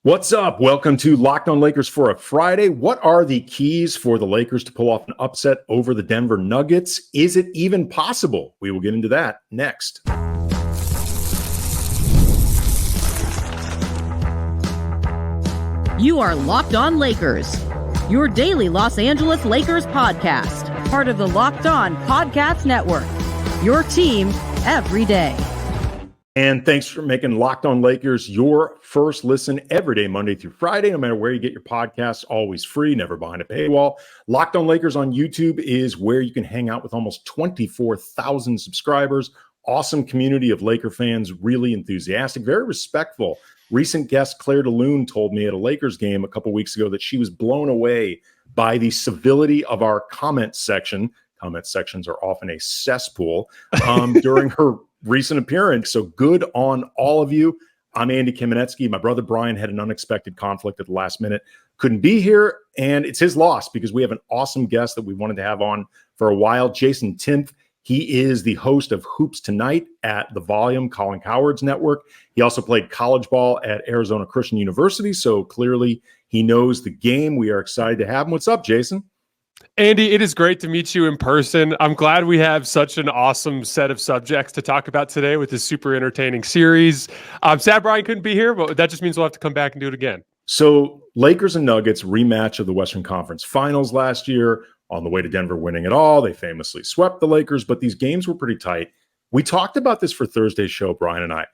What's up? Welcome to Locked On Lakers for a Friday. What are the keys for the Lakers to pull off an upset over the Denver Nuggets? Is it even possible? We will get into that next. You are Locked On Lakers, your daily Los Angeles Lakers podcast, part of the Locked On Podcast Network, your team every day. And thanks for making Locked On Lakers your first listen every day, Monday through Friday, no matter where you get your podcasts, always free, never behind a paywall. Locked On Lakers on YouTube is where you can hang out with almost 24,000 subscribers. Awesome community of Laker fans, really enthusiastic, very respectful. Recent guest Claire DeLune told me at a Lakers game a couple weeks ago that she was blown away by the civility of our comment section. Comment sections are often a cesspool during her recent appearance. So good on all of you. I'm Andy Kamenetsky. My brother Brian had an unexpected conflict at the last minute. Couldn't be here, and it's his loss because we have an awesome guest that we wanted to have on for a while, Jason Timpf. He is the host of Hoops Tonight at The Volume, Colin Cowherd's network. He also played college ball at Arizona Christian University, so clearly he knows the game. We are excited to have him. What's up, Jason? Andy, it is great to meet you in person. I'm glad we have such an awesome set of subjects to talk about today with this super entertaining series. I'm sad Brian couldn't be here, but that just means we'll have to come back and do it again. So Lakers and Nuggets rematch of the Western Conference Finals last year. On the way to Denver winning it all, they famously swept the Lakers, but these games were pretty tight. We talked about this for Thursday's show, Brian and I.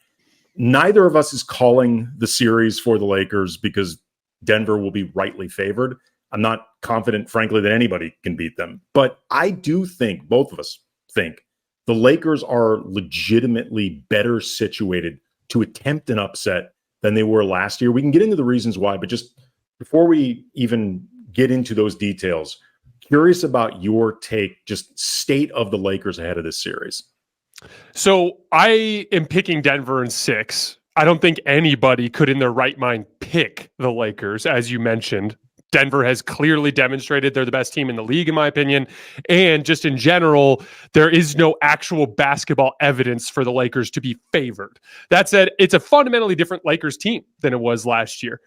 Neither of us is calling the series for the Lakers because Denver will be rightly favored. I'm not confident, frankly, that anybody can beat them. But I do think, both of us think, the Lakers are legitimately better situated to attempt an upset than they were last year. We can get into the reasons why, but just before we even get into those details, curious about your take, just state of the Lakers ahead of this series. So I am picking Denver in 6. I don't think anybody could in their right mind pick the Lakers, as you mentioned. Denver has clearly demonstrated they're the best team in the league, in my opinion. And just in general, there is no actual basketball evidence for the Lakers to be favored. That said, it's a fundamentally different Lakers team than it was last year.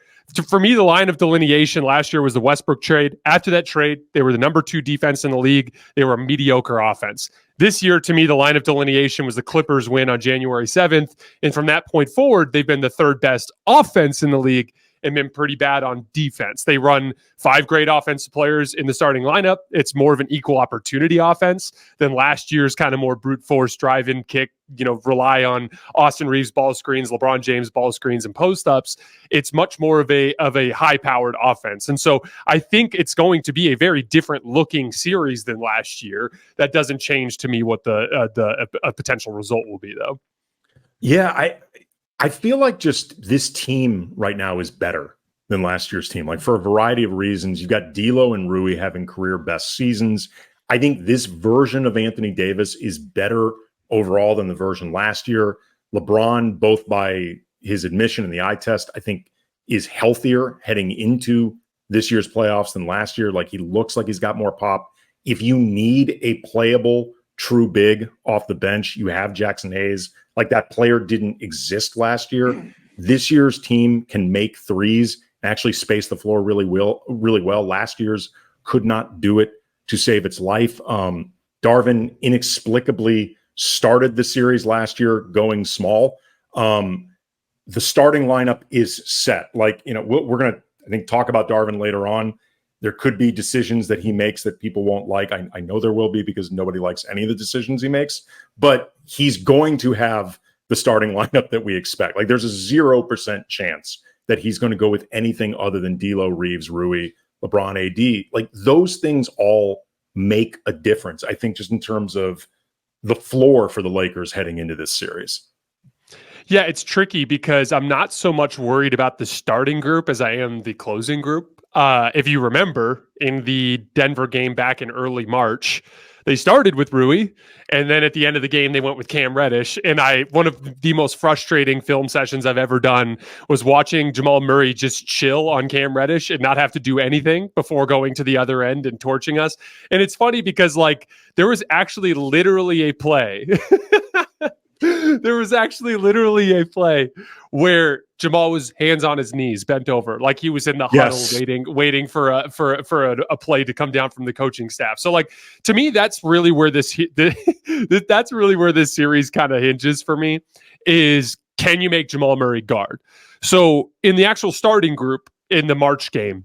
For me, the line of delineation last year was the Westbrook trade. After that trade, they were the number 2 defense in the league. They were a mediocre offense. This year, to me, the line of delineation was the Clippers win on January 7th. And from that point forward, they've been the 3rd best offense in the league and been pretty bad on defense. They run 5 great offensive players in the starting lineup. It's more of an equal opportunity offense than last year's kind of more brute force drive in kick, rely on Austin Reaves ball screens, LeBron James ball screens and post ups. It's much more of a high powered offense. And so I think it's going to be a very different looking series than last year. That doesn't change to me what the potential result will be though. Yeah, I feel like just this team right now is better than last year's team, like for a variety of reasons. You've got D'Lo and Rui having career best seasons. I think this version of Anthony Davis is better overall than the version last year. LeBron, both by his admission and the eye test, I think is healthier heading into this year's playoffs than last year. Like he looks like he's got more pop. If you need a playable true big off the bench, you have Jaxson Hayes. Like that player didn't exist last year. This year's team can make threes and actually space the floor really well. Last year's could not do it to save its life. Darvin inexplicably started the series last year going small. The starting lineup is set. Like, we're going to, I think, talk about Darvin later on. There could be decisions that he makes that people won't like. I know there will be because nobody likes any of the decisions he makes, but he's going to have the starting lineup that we expect. Like there's a 0% chance that he's going to go with anything other than D'Lo, Reaves, Rui, LeBron, AD. Like those things all make a difference, I think, just in terms of the floor for the Lakers heading into this series. Yeah, it's tricky because I'm not so much worried about the starting group as I am the closing group. If you remember, in the Denver game back in early March, they started with Rui, and then at the end of the game, they went with Cam Reddish. And one of the most frustrating film sessions I've ever done was watching Jamal Murray just chill on Cam Reddish and not have to do anything before going to the other end and torching us. And it's funny because there was actually literally a play There was actually literally a play where Jamal was hands on his knees, bent over, like he was in the huddle, waiting for a play to come down from the coaching staff. So, like, to me, that's really where this series kind of hinges for me. Is, can you make Jamal Murray guard? So, in the actual starting group in the March game,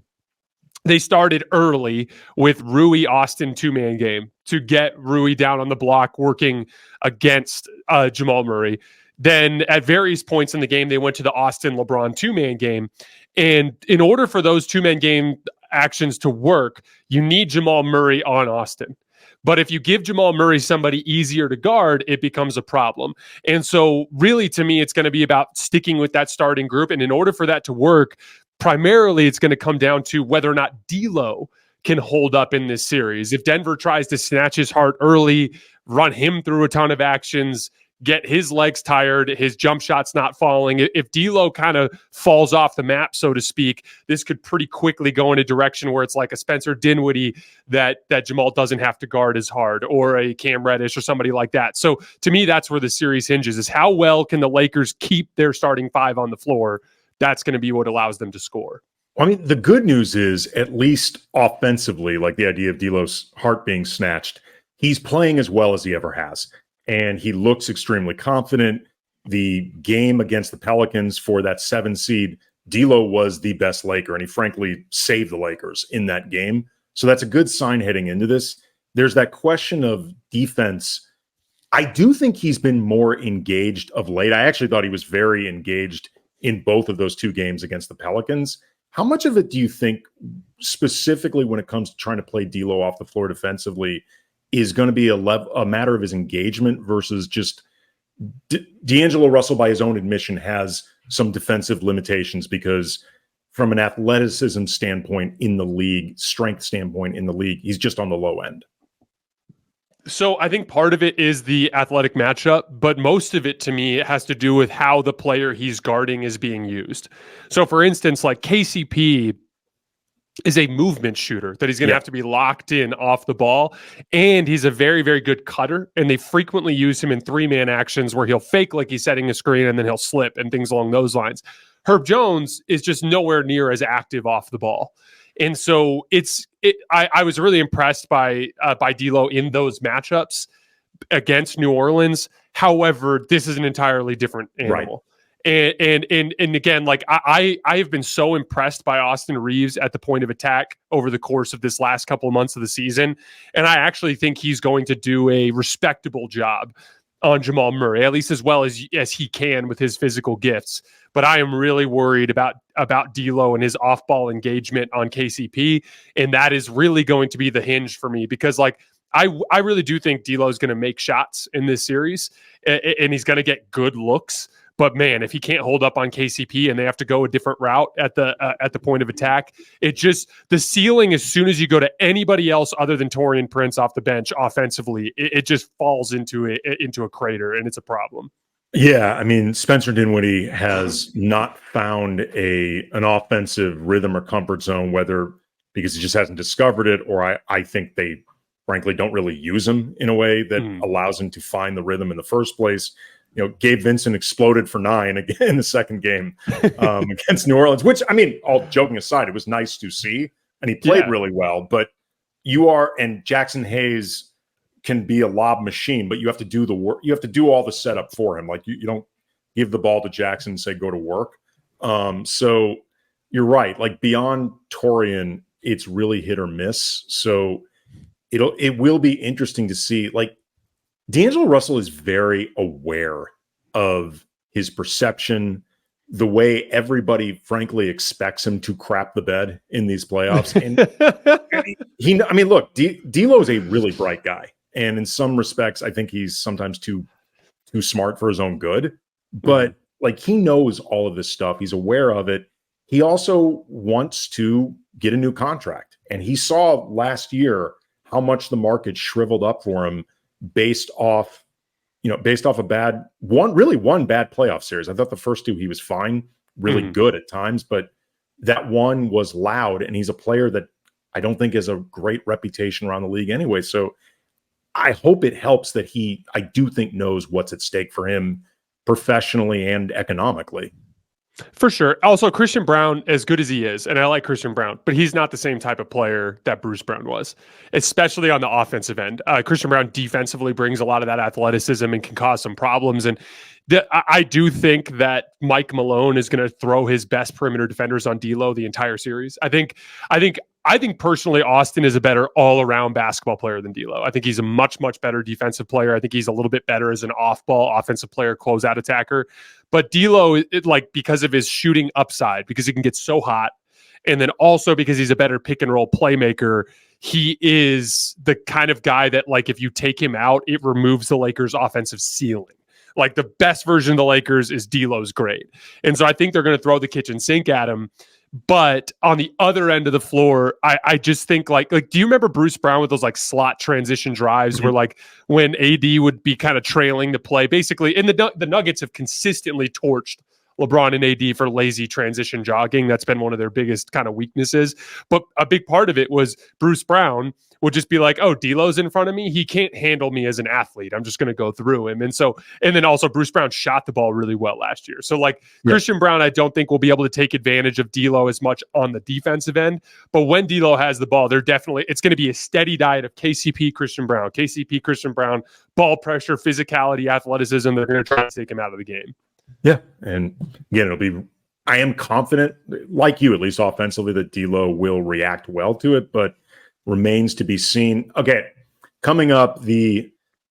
they started early with Rui Austin 2-man game to get Rui down on the block working against Jamal Murray. Then at various points in the game, they went to the Austin LeBron 2-man game. And in order for those 2-man game actions to work, you need Jamal Murray on Austin. But if you give Jamal Murray somebody easier to guard, it becomes a problem. And so really, to me, it's going to be about sticking with that starting group. And in order for that to work, primarily, it's going to come down to whether or not D'Lo can hold up in this series. If Denver tries to snatch his heart early, run him through a ton of actions, get his legs tired, his jump shot's not falling. If D'Lo kind of falls off the map, so to speak, this could pretty quickly go in a direction where it's like a Spencer Dinwiddie that Jamal doesn't have to guard as hard, or a Cam Reddish or somebody like that. So to me, that's where the series hinges, is how well can the Lakers keep their starting five on the floor. That's going to be what allows them to score. I mean, the good news is, at least offensively, like the idea of D'Lo's heart being snatched, he's playing as well as he ever has. And he looks extremely confident. The game against the Pelicans for that 7 seed, D'Lo was the best Laker, and he frankly saved the Lakers in that game. So that's a good sign heading into this. There's that question of defense. I do think he's been more engaged of late. I actually thought he was very engaged in both of those 2 games against the Pelicans. How much of it do you think, specifically when it comes to trying to play D'Lo off the floor defensively, is going to be a matter of his engagement versus just D'Angelo Russell, by his own admission, has some defensive limitations because from an athleticism standpoint in the league, strength standpoint in the league, he's just on the low end. So I think part of it is the athletic matchup, but most of it, to me, has to do with how the player he's guarding is being used. So for instance, like KCP is a movement shooter that he's going to have to be locked in off the ball. And he's a very, very good cutter. And they frequently use him in 3-man actions where he'll fake like he's setting a screen and then he'll slip and things along those lines. Herb Jones is just nowhere near as active off the ball. And so I was really impressed by D'Lo in those matchups against New Orleans. However, this is an entirely different animal. Right. And again, like I have been so impressed by Austin Reaves at the point of attack over the course of this last couple of months of the season. And I actually think he's going to do a respectable job on Jamal Murray, at least as well as he can with his physical gifts. But I am really worried about D'Lo and his off-ball engagement on KCP. And that is really going to be the hinge for me, because like, I really do think D'Lo is going to make shots in this series and he's going to get good looks. But man, if he can't hold up on KCP and they have to go a different route at the point of attack, it just, the ceiling, as soon as you go to anybody else other than Taurean Prince off the bench offensively, it just falls into a crater, and it's a problem. Yeah, I mean, Spencer Dinwiddie has not found an offensive rhythm or comfort zone, whether because he just hasn't discovered it, or I think they frankly don't really use him in a way that allows him to find the rhythm in the first place. You know, Gabe Vincent exploded for 9 again in the second game against New Orleans, which, I mean, all joking aside, it was nice to see, and he played really well. But and Jaxson Hayes can be a lob machine, but you have to do the work. You have to do all the setup for him. Like you don't give the ball to Jackson and say, go to work. So you're right. Like beyond Taurean, it's really hit or miss. So it will be interesting to see. Like, D'Angelo Russell is very aware of his perception, the way everybody frankly expects him to crap the bed in these playoffs. And I mean, look, D'Lo is a really bright guy. And in some respects, I think he's sometimes too smart for his own good, but like, he knows all of this stuff. He's aware of it. He also wants to get a new contract. And he saw last year how much the market shriveled up for him based off a one bad playoff series. I thought the first 2 he was fine, really good at times, but that one was loud, and he's a player that I don't think has a great reputation around the league anyway. So I hope it helps that I do think, knows what's at stake for him professionally and economically. For sure. Also, Christian Braun, as good as he is, and I like Christian Braun, but he's not the same type of player that Bruce Brown was, especially on the offensive end. Christian Braun defensively brings a lot of that athleticism and can cause some problems. And I do think that Mike Malone is going to throw his best perimeter defenders on D'Lo the entire series. I think personally, Austin is a better all-around basketball player than D'Lo. I think he's a much, much better defensive player. I think he's a little bit better as an off-ball offensive player, closeout attacker. But D'Lo, because of his shooting upside, because he can get so hot, and then also because he's a better pick-and-roll playmaker, he is the kind of guy that, if you take him out, it removes the Lakers' offensive ceiling. The best version of the Lakers is D'Lo's great. And so I think they're going to throw the kitchen sink at him. But on the other end of the floor, I just think do you remember Bruce Brown with those slot transition drives where when AD would be kind of trailing the play, basically, and the Nuggets have consistently torched LeBron and AD for lazy transition jogging. That's been one of their biggest kind of weaknesses. But a big part of it was Bruce Brown would just be oh, D'Lo's in front of me. He can't handle me as an athlete. I'm just going to go through him. And then also Bruce Brown shot the ball really well last year. So Christian Brown, I don't think will be able to take advantage of D'Lo as much on the defensive end. But when D'Lo has the ball, it's going to be a steady diet of KCP, Christian Brown, ball pressure, physicality, athleticism. They're going to try to take him out of the game. Yeah. And again, I am confident, like you, at least offensively, that D'Lo will react well to it, but remains to be seen. Okay, coming up, the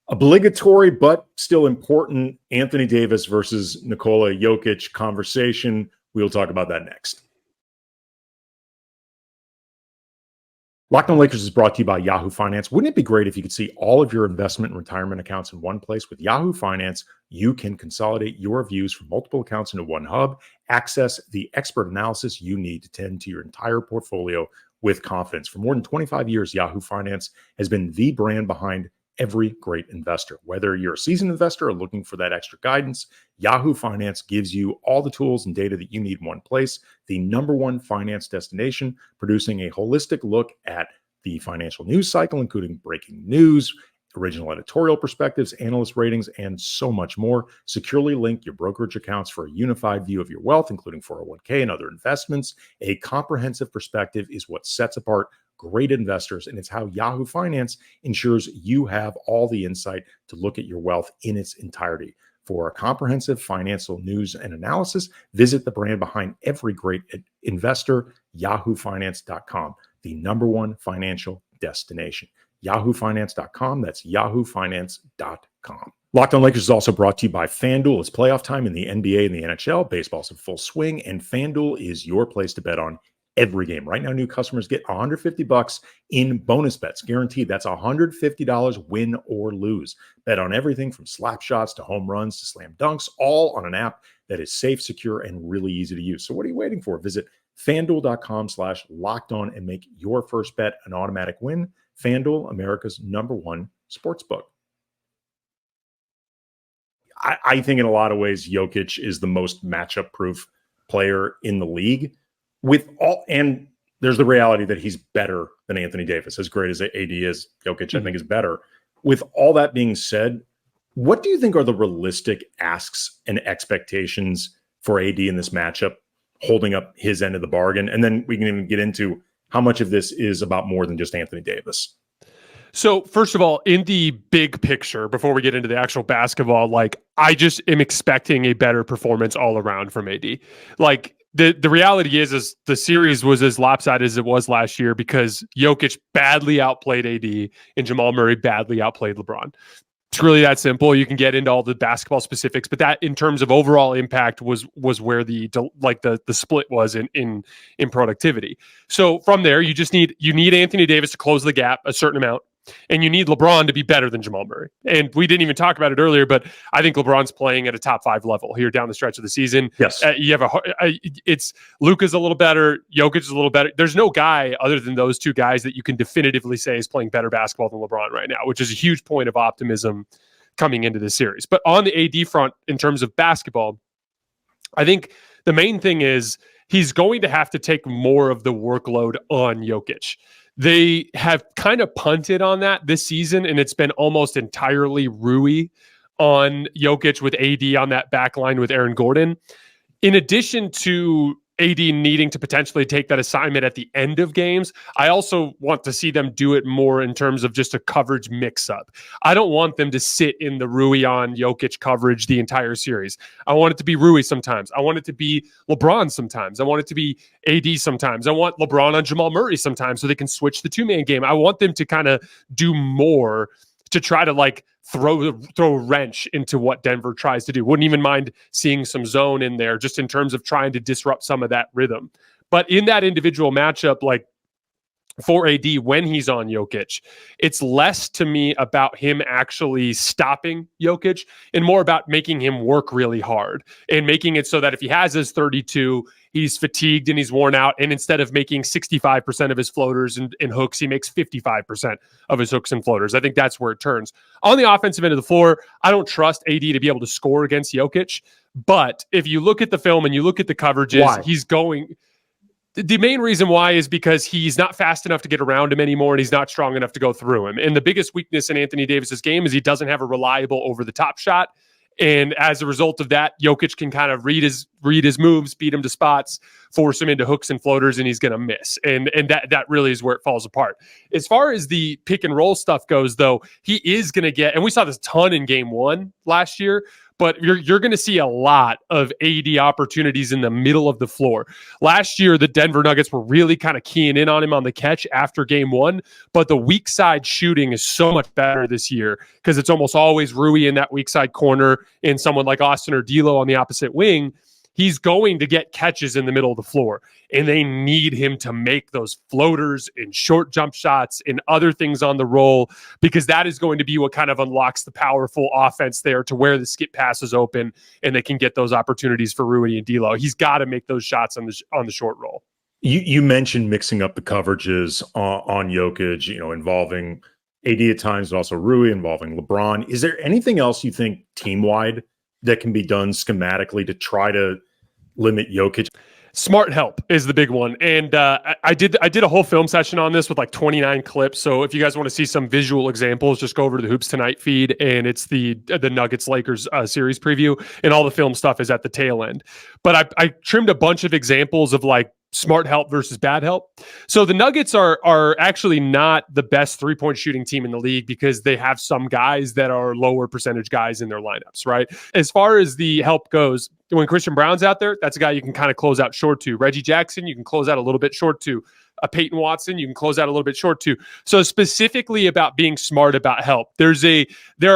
obligatory but still important Anthony Davis versus Nikola Jokic conversation. We'll talk about that next. Locked On Lakers is brought to you by Yahoo Finance. Wouldn't it be great if you could see all of your investment and retirement accounts in one place? With Yahoo Finance, you can consolidate your views from multiple accounts into one hub, access the expert analysis you need to tend to your entire portfolio with confidence. For more than 25 years, Yahoo Finance has been the brand behind every great investor. Whether you're a seasoned investor or looking for that extra guidance, Yahoo Finance gives you all the tools and data that you need in one place. The #1 finance destination, producing a holistic look at the financial news cycle, including breaking news, original editorial perspectives, analyst ratings, and so much more. Securely link your brokerage accounts for a unified view of your wealth, including 401k and other investments. A comprehensive perspective is what sets apart great investors, and it's how Yahoo Finance ensures you have all the insight to look at your wealth in its entirety. For a comprehensive financial news and analysis, visit the brand behind every great investor, yahoofinance.com, the #1 financial destination. yahoofinance.com. That's yahoofinance.com. Locked On Lakers is also brought to you by FanDuel. It's playoff time in the NBA and the NHL. Baseball's in full swing, and FanDuel is your place to bet on every game. Right now, new customers get $150 in bonus bets, guaranteed. That's $150 win or lose. Bet on everything from slap shots to home runs to slam dunks, all on an app that is safe, secure, and really easy to use. So what are you waiting for? Visit FanDuel.com/lockedon and make your first bet an automatic win. FanDuel, America's #1 sportsbook. I think in a lot of ways, Jokic is the most matchup-proof player in the league. And there's the reality that he's better than Anthony Davis. As great as AD is, Jokic, I think, is better. With all that being said, what do you think are the realistic asks and expectations for AD in this matchup, holding up his end of the bargain? And then we can even get into how much of this is about more than just Anthony Davis. So first of all, in the big picture, before we get into the actual basketball, I just am expecting a better performance all around from AD. The reality is the series was as lopsided as it was last year because Jokic badly outplayed AD and Jamal Murray badly outplayed LeBron. It's really that simple. You can get into all the basketball specifics, but that in terms of overall impact was where the split was in productivity. So from there, you need Anthony Davis to close the gap a certain amount, and you need LeBron to be better than Jamal Murray. And we didn't even talk about it earlier, but I think LeBron's playing at a top 5 level here down the stretch of the season. Yes, you have it's Luka's a little better, Jokic is a little better. There's no guy other than those two guys that you can definitively say is playing better basketball than LeBron right now, which is a huge point of optimism coming into this series. But on the AD front, in terms of basketball, I think the main thing is he's going to have to take more of the workload on Jokic. They have kind of punted on that this season, and it's been almost entirely Rui on Jokic with AD on that back line with Aaron Gordon. In addition to AD needing to potentially take that assignment at the end of games, I also want to see them do it more in terms of just a coverage mix-up. I don't want them to sit in the Rui on Jokic coverage the entire series. I want it to be Rui sometimes. I want it to be LeBron sometimes. I want it to be AD sometimes. I want LeBron on Jamal Murray sometimes so they can switch the two-man game. I want them to kind of do more to try to like throw a wrench into what Denver tries to do. Wouldn't even mind seeing some zone in there just in terms of trying to disrupt some of that rhythm. But in that individual matchup, like for AD, when he's on Jokic, it's less to me about him actually stopping Jokic and more about making him work really hard and making it so that if he has his 32, he's fatigued and he's worn out. And instead of making 65% of his floaters and hooks, he makes 55% of his hooks and floaters. I think that's where it turns. On the offensive end of the floor, I don't trust AD to be able to score against Jokic. But if you look at the film and you look at the coverages, he's going... The main reason why is because he's not fast enough to get around him anymore, and he's not strong enough to go through him. And the biggest weakness in Anthony Davis's game is he doesn't have a reliable over-the-top shot. And as a result of that, Jokic can kind of read his moves, beat him to spots, force him into hooks and floaters, and he's going to miss. And that really is where it falls apart. As far as the pick and roll stuff goes, though, he is going to get, and we saw this a ton in game one last year, but you're going to see a lot of AD opportunities in the middle of the floor. Last year, the Denver Nuggets were really kind of keying in on him on the catch after game one, but the weak side shooting is so much better this year because it's almost always Rui in that weak side corner and someone like Austin or D'Lo on the opposite wing. He's going to get catches in the middle of the floor, and they need him to make those floaters and short jump shots and other things on the roll because that is going to be what kind of unlocks the powerful offense there to where the skip pass is open and they can get those opportunities for Rui and D'Lo. He's got to make those shots on the short roll. You mentioned mixing up the coverages on Jokic, involving AD at times, but also Rui, involving LeBron. Is there anything else you think team-wide that can be done schematically to try to limit Jokic? Smart help is the big one. And I did a whole film session on this with like 29 clips. So if you guys want to see some visual examples, just go over to the Hoops Tonight feed, and it's the Nuggets Lakers series preview, and all the film stuff is at the tail end. But I trimmed a bunch of examples of like smart help versus bad help. So the Nuggets are actually not the best three-point shooting team in the league because they have some guys that are lower percentage guys in their lineups, right? As far as the help goes, when Christian Brown's out there, that's a guy you can kind of close out short to. Reggie Jackson, you can close out a little bit short to. Peyton Watson, you can close out a little bit short too. So specifically about being smart about help, there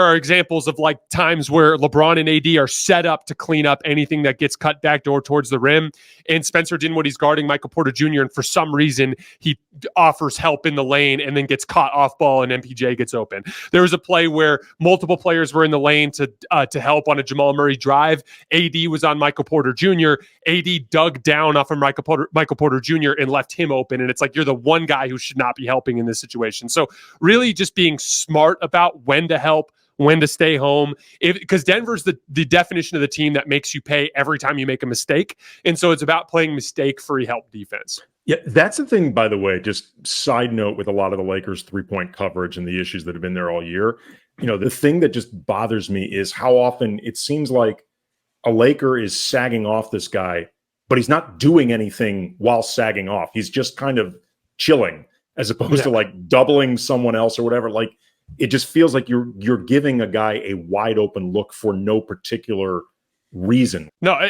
are examples of like times where LeBron and AD are set up to clean up anything that gets cut backdoor towards the rim, and Spencer Dinwiddie's guarding Michael Porter Jr., and for some reason he offers help in the lane and then gets caught off ball and MPJ gets open. There was a play where multiple players were in the lane to help on a Jamal Murray drive. AD was on Michael Porter Jr. AD dug down off of Michael Porter Jr. and left him open, and it's like you're the one guy who should not be helping in this situation. So really just being smart about when to help, when to stay home, because Denver's the definition of the team that makes you pay every time you make a mistake. And so it's about playing mistake-free help defense. Yeah, that's the thing, by the way, just side note with a lot of the Lakers three-point coverage and the issues that have been there all year. The thing that just bothers me is how often it seems like a Laker is sagging off this guy, but he's not doing anything while sagging off. He's just kind of chilling as opposed to like doubling someone else or whatever. Like it just feels like you're giving a guy a wide open look for no particular reason. No,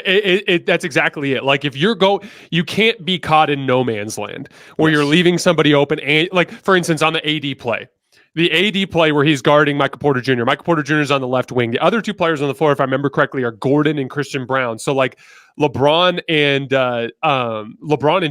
that's exactly it. Like if you can't be caught in no man's land where you're leaving somebody open. And like, for instance, on the AD play, where he's guarding Michael Porter Jr. Michael Porter Jr. is on the left wing. The other two players on the floor, if I remember correctly, are Gordon and Christian Brown. So like LeBron and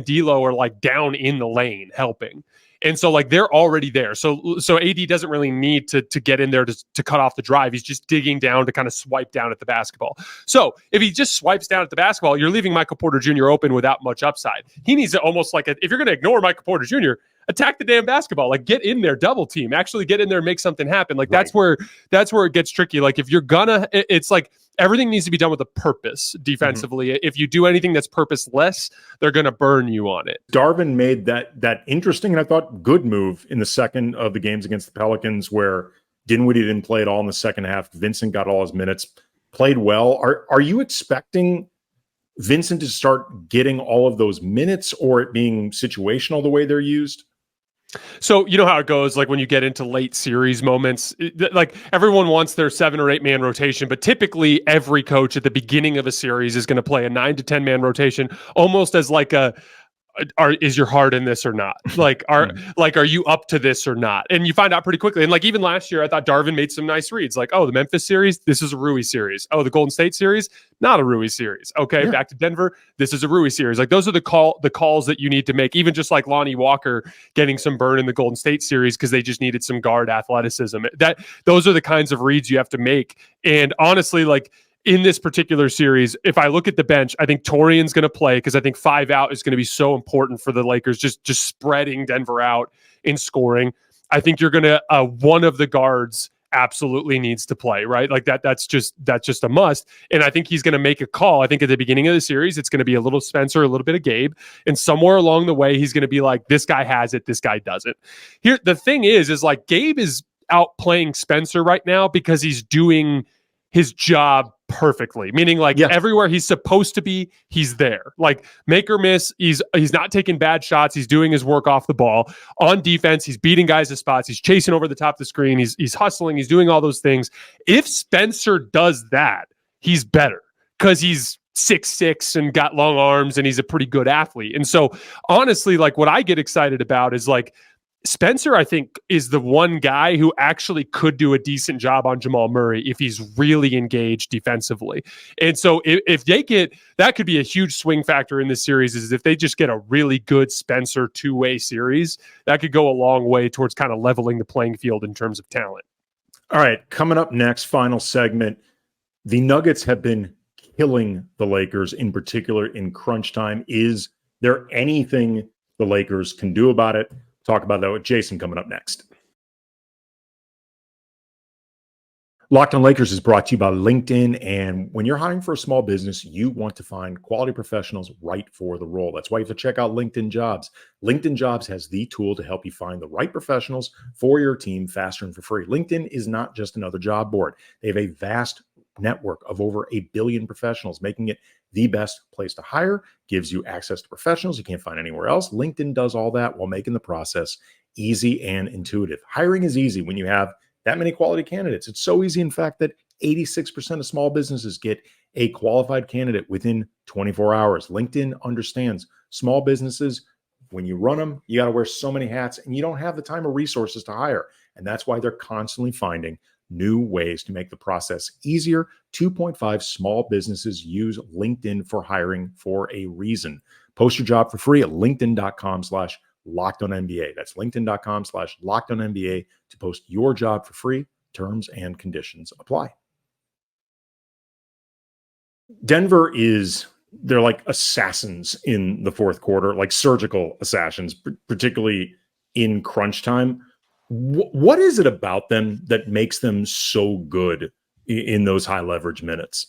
D'Lo are like down in the lane helping. And so like they're already there. So AD doesn't really need to get in there to cut off the drive. He's just digging down to kind of swipe down at the basketball. So if he just swipes down at the basketball, you're leaving Michael Porter Jr. open without much upside. He needs to almost like if you're going to ignore Michael Porter Jr., attack the damn basketball. Like, get in there, double team, actually get in there and make something happen. Like, that's where it gets tricky. Like, if you're gonna, it's like everything needs to be done with a purpose defensively. If you do anything that's purposeless, they're gonna burn you on it. Darvin made that interesting and I thought good move in the second of the games against the Pelicans, where Dinwiddie didn't play at all in the second half. Vincent got all his minutes, played well. Are you expecting Vincent to start getting all of those minutes, or it being situational the way they're used? So you know how it goes, like when you get into late series moments, like everyone wants their 7 or 8 man rotation, but typically every coach at the beginning of a series is going to play a 9 to 10 man rotation, almost as like is your heart in this or not? Like, are you up to this or not? And you find out pretty quickly. And like, even last year, I thought Darvin made some nice reads. Like, oh, the Memphis series, this is a Rui series. Oh, the Golden State series, not a Rui series. Okay, back to Denver, this is a Rui series. Like, those are the calls that you need to make. Even just like Lonnie Walker getting some burn in the Golden State series because they just needed some guard athleticism. Those are the kinds of reads you have to make. And honestly, like, in this particular series, if I look at the bench, I think Torian's going to play because I think 5 out is going to be so important for the Lakers, just spreading Denver out in scoring. I think you're going to one of the guards absolutely needs to play, right? Like that's just a must. And I think he's going to make a call. I think at the beginning of the series, it's going to be a little Spencer, a little bit of Gabe, and somewhere along the way, he's going to be like, this guy has it, this guy doesn't. Here, the thing is like Gabe is out playing Spencer right now because he's doing his job perfectly, meaning like everywhere he's supposed to be, he's there. Like, make or miss, he's not taking bad shots. He's doing his work off the ball. On defense, he's beating guys to spots. He's chasing over the top of the screen. He's hustling. He's doing all those things. If Spencer does that, he's better because he's 6'6" and got long arms and he's a pretty good athlete. And so honestly, like, what I get excited about is like, Spencer, I think, is the one guy who actually could do a decent job on Jamal Murray if he's really engaged defensively. And so if they get, that could be a huge swing factor in this series, is if they just get a really good Spencer two-way series, that could go a long way towards kind of leveling the playing field in terms of talent. All right, coming up next, final segment. The Nuggets have been killing the Lakers, in particular in crunch time. Is there anything the Lakers can do about it? Talk about that with Jason coming up next. Locked on Lakers is brought to you by LinkedIn. And when you're hiring for a small business, you want to find quality professionals right for the role. That's why you have to check out LinkedIn Jobs. LinkedIn Jobs has the tool to help you find the right professionals for your team faster and for free. LinkedIn is not just another job board. They have a vast network of over 1 billion professionals, making it the best place to hire, gives you access to professionals you can't find anywhere else. LinkedIn does all that while making the process easy and intuitive. Hiring is easy when you have that many quality candidates. It's so easy, in fact, that 86% of small businesses get a qualified candidate within 24 hours. LinkedIn understands small businesses, when you run them, you got to wear so many hats and you don't have the time or resources to hire. And that's why they're constantly finding new ways to make the process easier. 2.5 small businesses use LinkedIn for hiring for a reason. Post your job for free at linkedin.com/LockedOnNBA. That's linkedin.com/LockedOnNBA to post your job for free. Terms and conditions apply. Denver they're like assassins in the fourth quarter, like surgical assassins, particularly in crunch time. What is it about them that makes them so good in those high leverage minutes?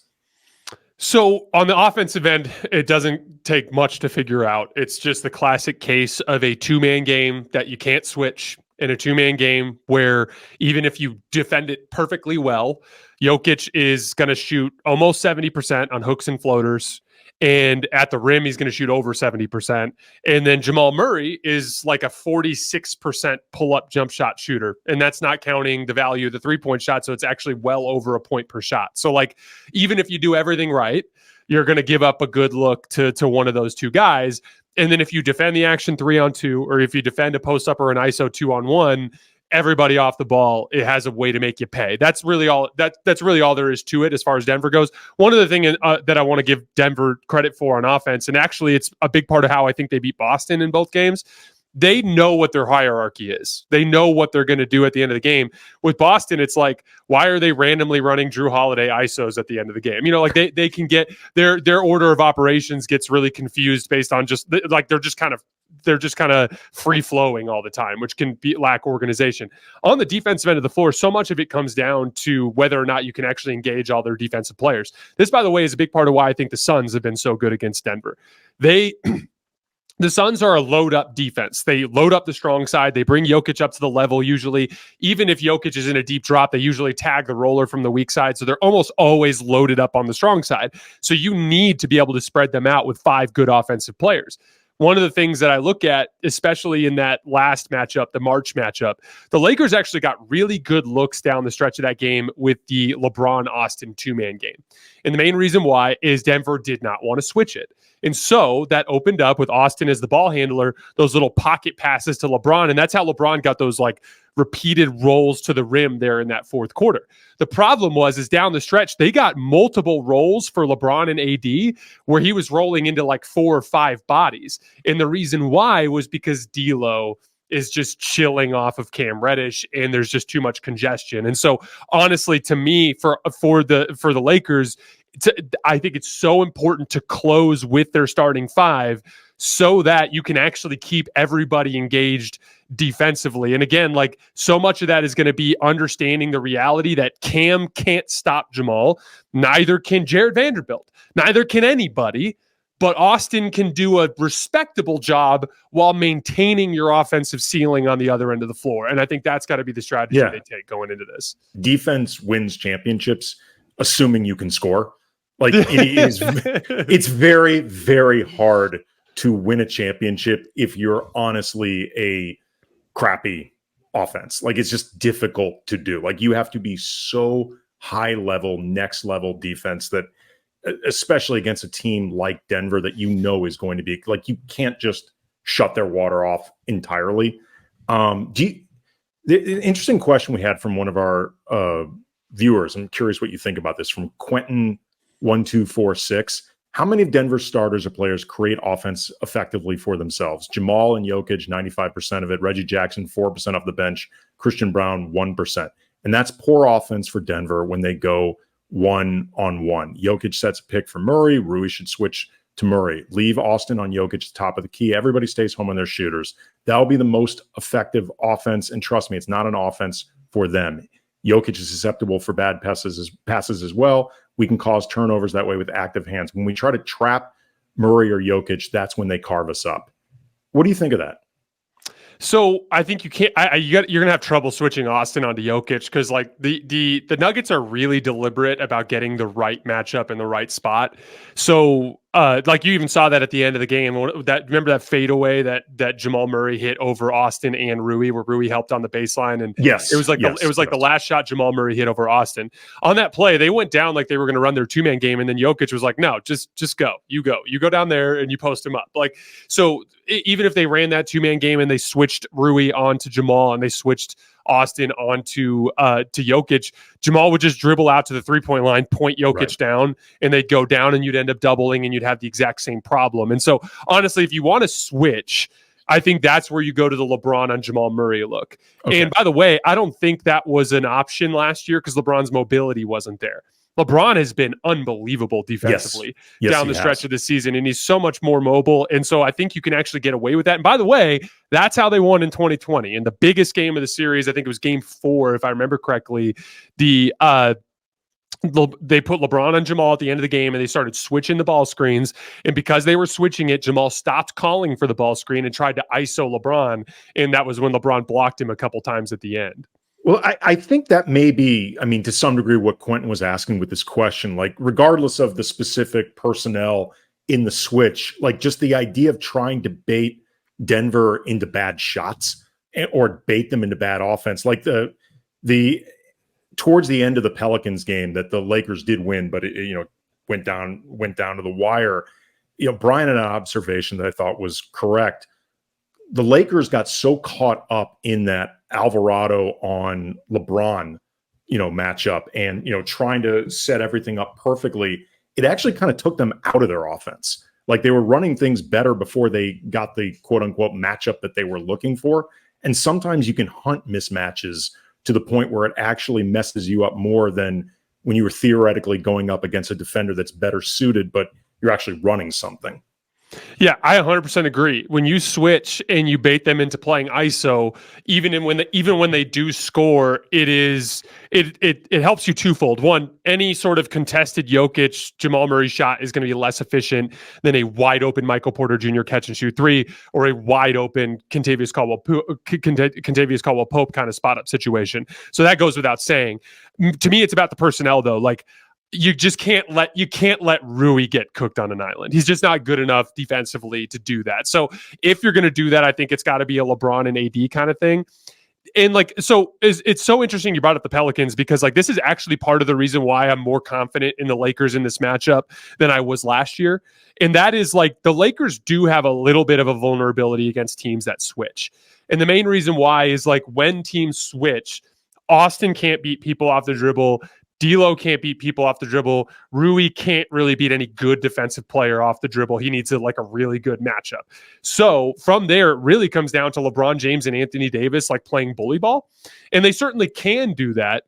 So on the offensive end, it doesn't take much to figure out. It's just the classic case of a 2-man game that you can't switch, in a 2-man game where even if you defend it perfectly well, Jokic is going to shoot almost 70% on hooks and floaters. And at the rim, he's going to shoot over 70%. And then Jamal Murray is like a 46% pull-up jump shot shooter. And that's not counting the value of the three-point shot. So it's actually well over a point per shot. So like, even if you do everything right, you're going to give up a good look to one of those two guys. And then if you defend the action 3-on-2, or if you defend a post-up or an ISO 2-on-1, everybody off the ball, it has a way to make you pay. That's really all that's really all there is to it as far as Denver goes. One of the things that I want to give Denver credit for on offense, and actually it's a big part of how I think they beat Boston in both games, they know what their hierarchy is. They know what they're going to do at the end of the game. With Boston, it's like, why are they randomly running Drew Holiday ISOs at the end of the game? You know, like they can get their order of operations gets really confused based on just like they're just kind of they're just kind of free flowing all the time, which can lack organization. On the defensive end of the floor, so much of it comes down to whether or not you can actually engage all their defensive players. This, by the way, is a big part of why I think the Suns have been so good against Denver. The Suns are a load-up defense. They load up the strong side. They bring Jokic up to the level usually. Even if Jokic is in a deep drop, they usually tag the roller from the weak side. So they're almost always loaded up on the strong side. So you need to be able to spread them out with 5 good offensive players. One of the things that I look at, especially in that last matchup, the March matchup, the Lakers actually got really good looks down the stretch of that game with the LeBron-Austin two-man game. And the main reason why is Denver did not want to switch it. And so that opened up with Austin as the ball handler, those little pocket passes to LeBron. And that's how LeBron got those like repeated rolls to the rim there in that fourth quarter. The problem is down the stretch, they got multiple rolls for LeBron and AD where he was rolling into like 4 or 5 bodies. And the reason why was because D'Lo is just chilling off of Cam Reddish and there's just too much congestion. And so honestly, to me, for the Lakers, I think it's so important to close with their starting 5 so that you can actually keep everybody engaged defensively. And again, like so much of that is going to be understanding the reality that Cam can't stop Jamal. Neither can Jared Vanderbilt. Neither can anybody. But Austin can do a respectable job while maintaining your offensive ceiling on the other end of the floor. And I think that's got to be the strategy they take going into this. Defense wins championships, assuming you can score. Like it's very, very hard to win a championship if you're honestly a crappy offense. Like it's just difficult to do. Like you have to be so high level, next level defense that, especially against a team like Denver that is going to be like, you can't just shut their water off entirely. The interesting question we had from one of our viewers, I'm curious what you think about this, from Quentin1246. How many of Denver's starters or players create offense effectively for themselves? Jamal and Jokic, 95% of it. Reggie Jackson, 4% off the bench. Christian Brown, 1%. And that's poor offense for Denver when they go 1-on-1. Jokic sets a pick for Murray. Rui should switch to Murray. Leave Austin on Jokic at the top of the key. Everybody stays home on their shooters. That'll be the most effective offense. And trust me, it's not an offense for them. Jokic is susceptible for bad passes as well. We can cause turnovers that way with active hands. When we try to trap Murray or Jokic, that's when they carve us up. What do you think of that? So I think you can't. You're gonna have trouble switching Austin onto Jokic because like the Nuggets are really deliberate about getting the right matchup in the right spot. So like you even saw that at the end of the game. Remember that fadeaway that Jamal Murray hit over Austin and Rui, where Rui helped on the baseline, and yes, it was like the last shot Jamal Murray hit over Austin. On that play, they went down like they were going to run their 2-man game, and then Jokic was like, "No, just go. You go down there and you post him up." Like so. Even if they ran that 2-man game and they switched Rui onto Jamal and they switched Austin onto to Jokic, Jamal would just dribble out to the 3-point line, point Jokic down, and they'd go down and you'd end up doubling and you'd have the exact same problem. And so honestly, if you want to switch, I think that's where you go to the LeBron on Jamal Murray look. Okay. And by the way, I don't think that was an option last year because LeBron's mobility wasn't there. LeBron has been unbelievable defensively down the stretch of the season, and he's so much more mobile. And so I think you can actually get away with that. And by the way, that's how they won in 2020. In the biggest game of the series, I think it was game 4, if I remember correctly, they put LeBron on Jamal at the end of the game, and they started switching the ball screens. And because they were switching it, Jamal stopped calling for the ball screen and tried to ISO LeBron. And that was when LeBron blocked him a couple times at the end. Well, I think that may be, to some degree, what Quentin was asking with this question. Like, regardless of the specific personnel in the switch, like just the idea of trying to bait Denver into bad shots or bait them into bad offense. Like the towards the end of the Pelicans game that the Lakers did win, but it went down to the wire. Brian had an observation that I thought was correct. The Lakers got so caught up in that Alvarado on LeBron, matchup and, trying to set everything up perfectly. It actually kind of took them out of their offense. Like they were running things better before they got the quote unquote matchup that they were looking for. And sometimes you can hunt mismatches to the point where it actually messes you up more than when you were theoretically going up against a defender that's better suited, but you're actually running something. Yeah, I 100% agree. When you switch and you bait them into playing ISO, even when they do score, it helps you twofold. One, any sort of contested Jokic Jamal Murray shot is going to be less efficient than a wide open Michael Porter Jr. catch and shoot three, or a wide open Kentavious Caldwell Pope kind of spot up situation. So that goes without saying. To me, it's about the personnel though. Like, you just can't let Rui get cooked on an island. He's just not good enough defensively to do that. So if you're going to do that, I think it's got to be a LeBron and AD kind of thing. And like, so it's so interesting you brought up the Pelicans, because like this is actually part of the reason why I'm more confident in the Lakers in this matchup than I was last year. And that is like the Lakers do have a little bit of a vulnerability against teams that switch. And the main reason why is like when teams switch, Austin can't beat people off the dribble. D'Lo can't beat people off the dribble. Rui can't really beat any good defensive player off the dribble. He needs a really good matchup. So from there, it really comes down to LeBron James and Anthony Davis like playing bully ball. And they certainly can do that.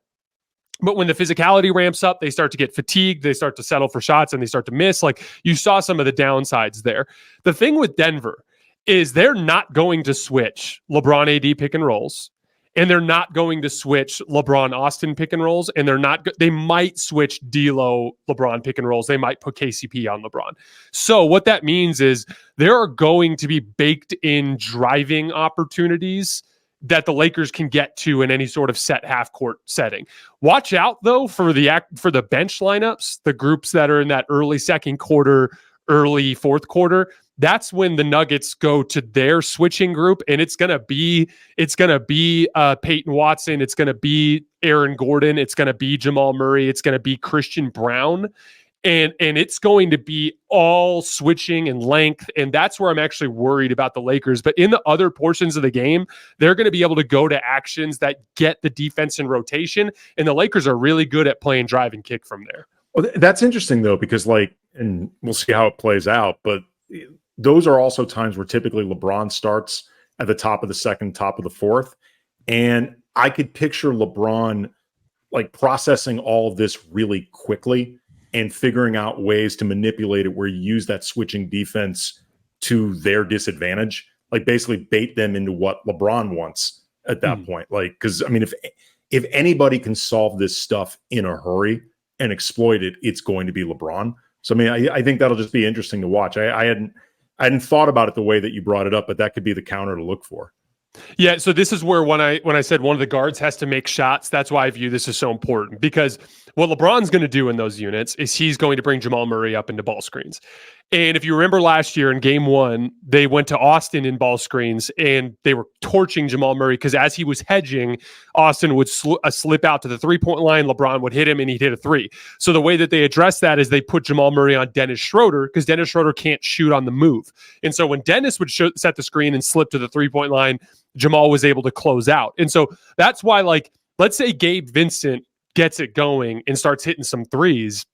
But when the physicality ramps up, they start to get fatigued. They start to settle for shots and they start to miss. Like you saw some of the downsides there. The thing with Denver is they're not going to switch LeBron AD pick and rolls. And they're not going to switch LeBron Austin pick and rolls, and they might switch D'Lo LeBron pick and rolls. They might put KCP on LeBron. So what that means is there are going to be baked in driving opportunities that the Lakers can get to in any sort of set half court setting. Watch out though for the bench lineups, the groups that are in that early second quarter, early fourth quarter. That's when the Nuggets go to their switching group, and it's gonna be Peyton Watson, it's gonna be Aaron Gordon, it's gonna be Jamal Murray, it's gonna be Christian Brown, and it's going to be all switching and length, and that's where I'm actually worried about the Lakers. But in the other portions of the game, they're going to be able to go to actions that get the defense in rotation, and the Lakers are really good at playing drive and kick from there. Well, that's interesting though, because and we'll see how it plays out, but those are also times where typically LeBron starts at the top of the second, top of the fourth. And I could picture LeBron like processing all of this really quickly and figuring out ways to manipulate it where you use that switching defense to their disadvantage, like basically bait them into what LeBron wants at that point. Like, because I mean, if anybody can solve this stuff in a hurry and exploit it, it's going to be LeBron. So I mean, I think that'll just be interesting to watch. I hadn't thought about it the way that you brought it up, but that could be the counter to look for. Yeah, so this is where when I said one of the guards has to make shots, that's why I view this as so important, because what LeBron's going to do in those units is he's going to bring Jamal Murray up into ball screens. And if you remember last year in game one, they went to Austin in ball screens and they were torching Jamal Murray because as he was hedging, Austin would slip out to the three-point line. LeBron would hit him and he'd hit a three. So the way that they addressed that is they put Jamal Murray on Dennis Schroeder because Dennis Schroeder can't shoot on the move. And so when Dennis would set the screen and slip to the three-point line, Jamal was able to close out. And so that's why, like, let's say Gabe Vincent gets it going and starts hitting some threes,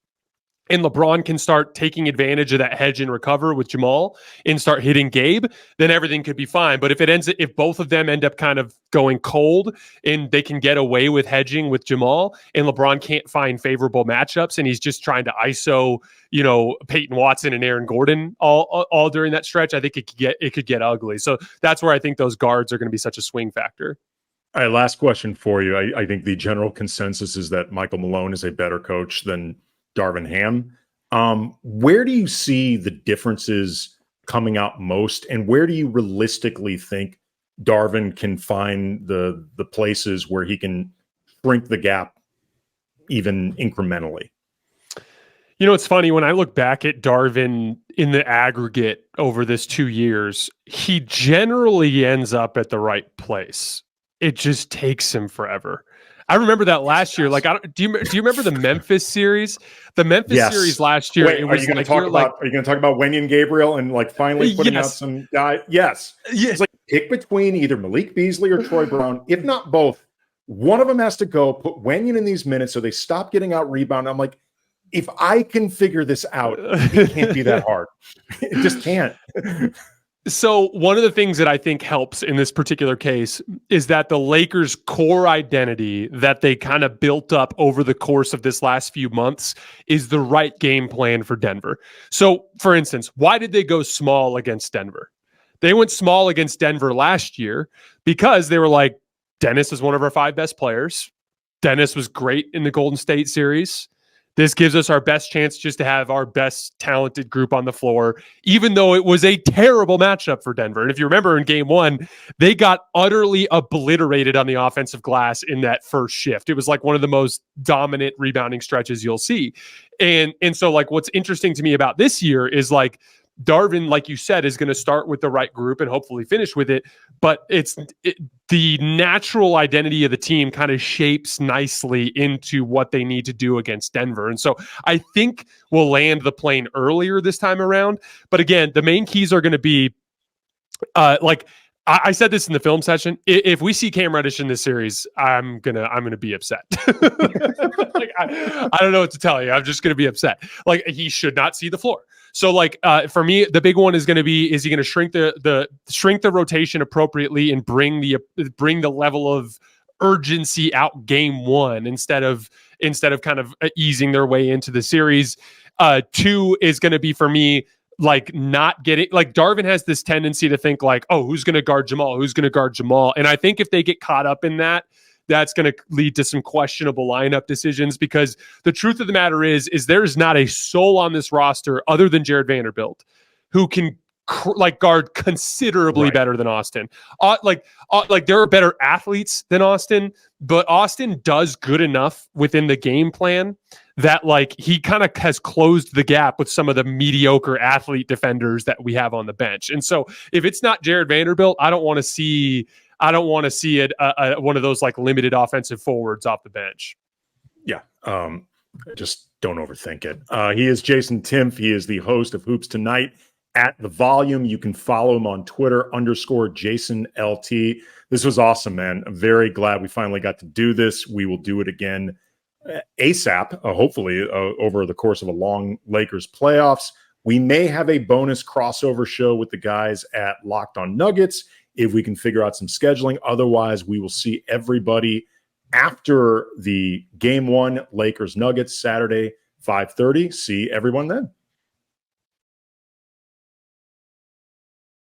and LeBron can start taking advantage of that hedge and recover with Jamal and start hitting Gabe, then everything could be fine. But if both of them end up kind of going cold and they can get away with hedging with Jamal and LeBron can't find favorable matchups and he's just trying to ISO, Peyton Watson and Aaron Gordon all during that stretch, I think it could get ugly. So that's where I think those guards are going to be such a swing factor. All right, last question for you. I think the general consensus is that Michael Malone is a better coach than Darvin Ham. Where do you see the differences coming out most, and where do you realistically think Darvin can find the places where he can shrink the gap even incrementally? It's funny, when I look back at Darvin in the aggregate over this 2 years, he generally ends up at the right place. It just takes him forever. I remember that last year. Like, do you remember the Memphis series? The Memphis series last year. Wait, are you going to talk about Wenyen Gabriel and like finally putting out some guy? Yes. It's like pick between either Malik Beasley or Troy Brown. If not both, one of them has to go. Put Wenyen in these minutes so they stop getting out rebounded. I'm like, if I can figure this out, it can't be that hard. It just can't. So one of the things that I think helps in this particular case is that the Lakers' core identity that they kind of built up over the course of this last few months is the right game plan for Denver. So, for instance, why did they go small against Denver? They went small against Denver last year because they were like, Dennis is one of our 5 best players. Dennis was great in the Golden State series. This gives us our best chance just to have our best talented group on the floor, even though it was a terrible matchup for Denver. And if you remember in game 1, they got utterly obliterated on the offensive glass in that first shift. It was like one of the most dominant rebounding stretches you'll see. And so like what's interesting to me about this year is like Darvin, like you said, is going to start with the right group and hopefully finish with it. But the natural identity of the team kind of shapes nicely into what they need to do against Denver. And so I think we'll land the plane earlier this time around. But again, the main keys are going to be like I said this in the film session. If we see Cam Reddish in this series, I'm gonna be upset. Like I don't know what to tell you. I'm just gonna be upset. Like he should not see the floor. So like for me, the big one is going to be: is he going to shrink the rotation appropriately and bring the level of urgency out game 1 instead of kind of easing their way into the series? 2 is going to be for me like not getting like Darvin has this tendency to think like, oh, who's going to guard Jamal? Who's going to guard Jamal? And I think if they get caught up in that, that's going to lead to some questionable lineup decisions, because the truth of the matter is there's not a soul on this roster other than Jared Vanderbilt who can guard considerably better than Austin. Like there are better athletes than Austin, but Austin does good enough within the game plan that like he kind of has closed the gap with some of the mediocre athlete defenders that we have on the bench. And so if it's not Jared Vanderbilt, I don't want to see it one of those like limited offensive forwards off the bench. Yeah. Just don't overthink it. He is Jason Timpf. He is the host of Hoops Tonight at The Volume. You can follow him on Twitter _JasonLT. This was awesome, man. I'm very glad we finally got to do this. We will do it again ASAP, hopefully over the course of a long Lakers playoffs. We may have a bonus crossover show with the guys at Locked On Nuggets if we can figure out some scheduling. Otherwise, we will see everybody after the Game 1 Lakers Nuggets Saturday, 5:30. See everyone then.